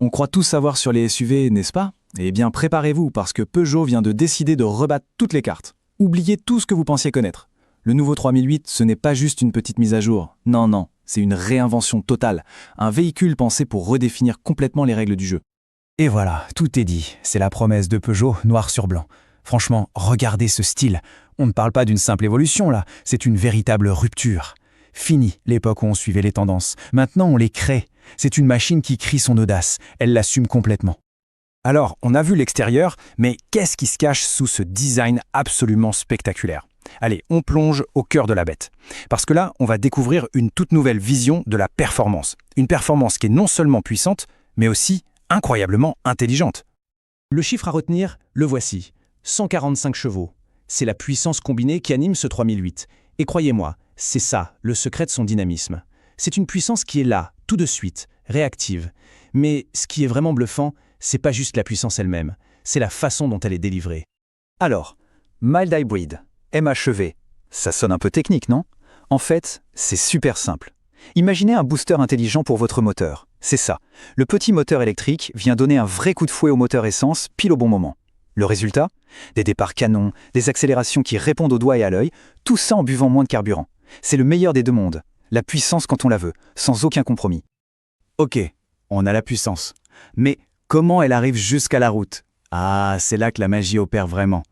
On croit tout savoir sur les SUV, n'est-ce pas? Eh bien, préparez-vous parce que Peugeot vient de décider de rebattre toutes les cartes. Oubliez tout ce que vous pensiez connaître. Le nouveau 3008, ce n'est pas juste une petite mise à jour. Non, non, c'est une réinvention totale. Un véhicule pensé pour redéfinir complètement les règles du jeu. Et voilà, tout est dit. C'est la promesse de Peugeot, noir sur blanc. Franchement, regardez ce style. On ne parle pas d'une simple évolution là, c'est une véritable rupture. Fini l'époque où on suivait les tendances. Maintenant, on les crée. C'est une machine qui crie son audace. Elle l'assume complètement. Alors, on a vu l'extérieur, mais qu'est-ce qui se cache sous ce design absolument spectaculaire? Allez, on plonge au cœur de la bête. Parce que là, on va découvrir une toute nouvelle vision de la performance. Une performance qui est non seulement puissante, mais aussi incroyablement intelligente. Le chiffre à retenir, le voici. 145 chevaux. C'est la puissance combinée qui anime ce 3008. Et croyez-moi, c'est ça, le secret de son dynamisme. C'est une puissance qui est là, tout de suite, réactive. Mais ce qui est vraiment bluffant, c'est pas juste la puissance elle-même, c'est la façon dont elle est délivrée. Alors, Mild Hybrid, MHEV, ça sonne un peu technique, non? En fait, c'est super simple. Imaginez un booster intelligent pour votre moteur. C'est ça. Le petit moteur électrique vient donner un vrai coup de fouet au moteur essence pile au bon moment. Le résultat? Des départs canons, des accélérations qui répondent au doigt et à l'œil, tout ça en buvant moins de carburant. C'est le meilleur des deux mondes. La puissance quand on la veut, sans aucun compromis. Ok, on a la puissance. Mais comment elle arrive jusqu'à la route? Ah, c'est là que la magie opère vraiment.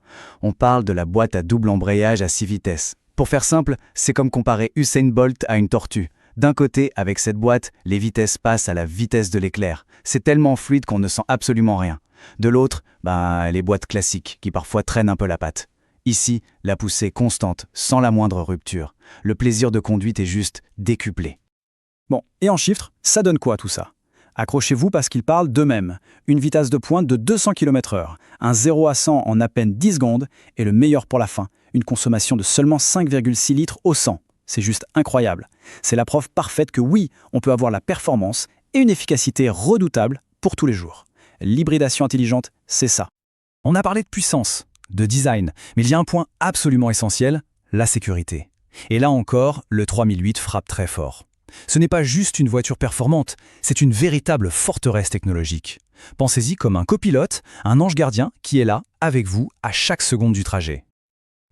On parle de la boîte à double embrayage à 6 vitesses. Pour faire simple, c'est comme comparer Usain Bolt à une tortue. D'un côté, avec cette boîte, les vitesses passent à la vitesse de l'éclair. C'est tellement fluide qu'on ne sent absolument rien. De l'autre, les boîtes classiques, qui parfois traînent un peu la patte. Ici, la poussée est constante, sans la moindre rupture. Le plaisir de conduite est juste décuplé. Bon, et en chiffres, ça donne quoi tout ça? Accrochez-vous parce qu'ils parlent d'eux-mêmes. Une vitesse de pointe de 200 km/h, un 0 à 100 en à peine 10 secondes, et le meilleur pour la fin, une consommation de seulement 5,6 litres au 100. C'est juste incroyable. C'est la preuve parfaite que oui, on peut avoir la performance et une efficacité redoutable pour tous les jours. L'hybridation intelligente, c'est ça. On a parlé de puissance, de design, mais il y a un point absolument essentiel, la sécurité. Et là encore, le 3008 frappe très fort. Ce n'est pas juste une voiture performante, c'est une véritable forteresse technologique. Pensez-y comme un copilote, un ange gardien qui est là, avec vous, à chaque seconde du trajet.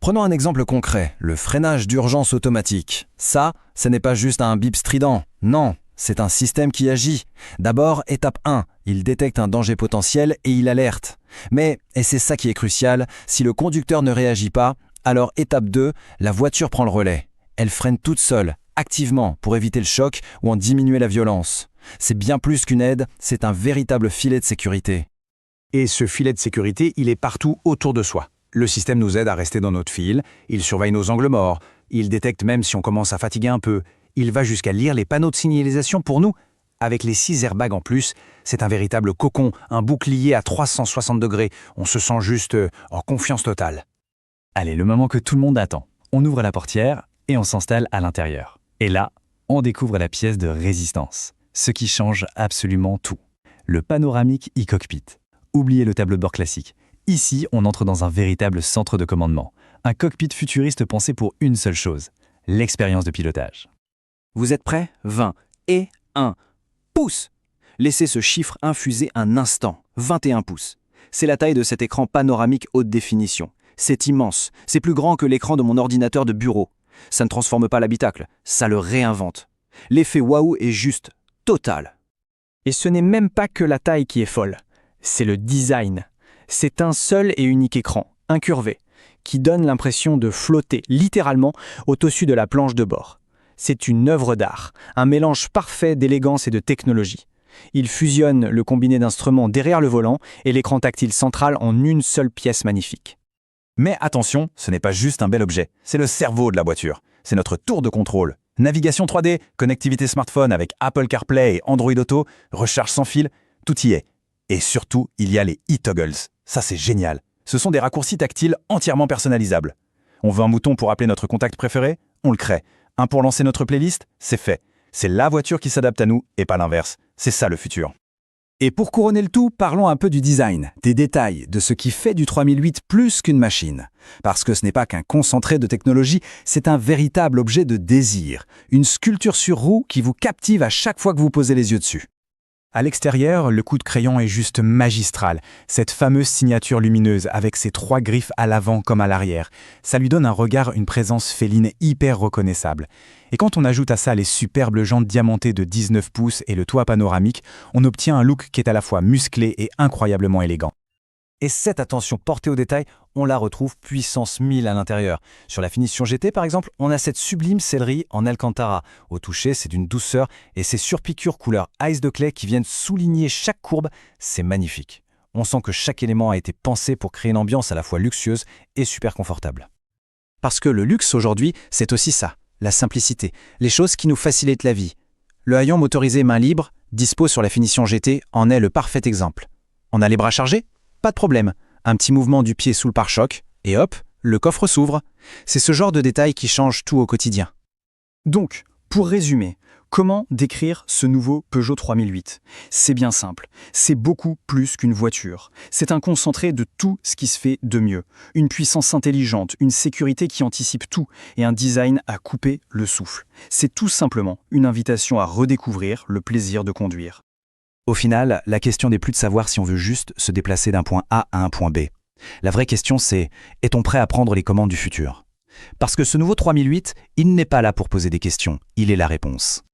Prenons un exemple concret, le freinage d'urgence automatique. Ça, ce n'est pas juste un bip strident, non, c'est un système qui agit. D'abord, étape 1, il détecte un danger potentiel et il alerte. Mais, et c'est ça qui est crucial, si le conducteur ne réagit pas, alors étape 2, la voiture prend le relais. Elle freine toute seule, activement, pour éviter le choc ou en diminuer la violence. C'est bien plus qu'une aide, c'est un véritable filet de sécurité. Et ce filet de sécurité, il est partout autour de soi. Le système nous aide à rester dans notre file, il surveille nos angles morts, il détecte même si on commence à fatiguer un peu, il va jusqu'à lire les panneaux de signalisation pour nous. Avec les 6 airbags en plus, c'est un véritable cocon, un bouclier à 360 degrés, on se sent juste en confiance totale. Allez, le moment que tout le monde attend. On ouvre la portière et on s'installe à l'intérieur. Et là, on découvre la pièce de résistance, ce qui change absolument tout. Le panoramique e-cockpit. Oubliez le tableau de bord classique. Ici, on entre dans un véritable centre de commandement. Un cockpit futuriste pensé pour une seule chose, l'expérience de pilotage. Vous êtes prêts? 20 et 1 pouce. Laissez ce chiffre infuser un instant. 21 pouces. C'est la taille de cet écran panoramique haute définition. C'est immense. C'est plus grand que l'écran de mon ordinateur de bureau. Ça ne transforme pas l'habitacle, ça le réinvente. L'effet waouh est juste total. Et ce n'est même pas que la taille qui est folle. C'est le design. C'est un seul et unique écran, incurvé, qui donne l'impression de flotter littéralement au-dessus de la planche de bord. C'est une œuvre d'art, un mélange parfait d'élégance et de technologie. Il fusionne le combiné d'instruments derrière le volant et l'écran tactile central en une seule pièce magnifique. Mais attention, ce n'est pas juste un bel objet, c'est le cerveau de la voiture. C'est notre tour de contrôle. Navigation 3D, connectivité smartphone avec Apple CarPlay et Android Auto, recharge sans fil, tout y est. Et surtout, il y a les e-toggles. Ça, c'est génial. Ce sont des raccourcis tactiles entièrement personnalisables. On veut un bouton pour appeler notre contact préféré? On le crée. Un pour lancer notre playlist? C'est fait. C'est la voiture qui s'adapte à nous et pas l'inverse. C'est ça le futur. Et pour couronner le tout, parlons un peu du design, des détails, de ce qui fait du 3008 plus qu'une machine. Parce que ce n'est pas qu'un concentré de technologie, c'est un véritable objet de désir, une sculpture sur roue qui vous captive à chaque fois que vous posez les yeux dessus. À l'extérieur, le coup de crayon est juste magistral. Cette fameuse signature lumineuse avec ses 3 griffes à l'avant comme à l'arrière. Ça lui donne un regard, une présence féline hyper reconnaissable. Et quand on ajoute à ça les superbes jantes diamantées de 19 pouces et le toit panoramique, on obtient un look qui est à la fois musclé et incroyablement élégant. Et cette attention portée au détail, on la retrouve puissance 1000 à l'intérieur. Sur la finition GT par exemple, on a cette sublime sellerie en Alcantara. Au toucher, c'est d'une douceur et ces surpiqûres couleur ice de clay qui viennent souligner chaque courbe, c'est magnifique. On sent que chaque élément a été pensé pour créer une ambiance à la fois luxueuse et super confortable. Parce que le luxe aujourd'hui, c'est aussi ça, la simplicité, les choses qui nous facilitent la vie. Le haillon motorisé main libre, dispo sur la finition GT, en est le parfait exemple. On a les bras chargés ? Pas de problème. Un petit mouvement du pied sous le pare-choc, et hop, le coffre s'ouvre. C'est ce genre de détail qui change tout au quotidien. Donc, pour résumer, comment décrire ce nouveau Peugeot 3008 ? C'est bien simple, c'est beaucoup plus qu'une voiture. C'est un concentré de tout ce qui se fait de mieux. Une puissance intelligente, une sécurité qui anticipe tout et un design à couper le souffle. C'est tout simplement une invitation à redécouvrir le plaisir de conduire. Au final, la question n'est plus de savoir si on veut juste se déplacer d'un point A à un point B. La vraie question c'est, est-on prêt à prendre les commandes du futur ? Parce que ce nouveau 3008, il n'est pas là pour poser des questions, il est la réponse.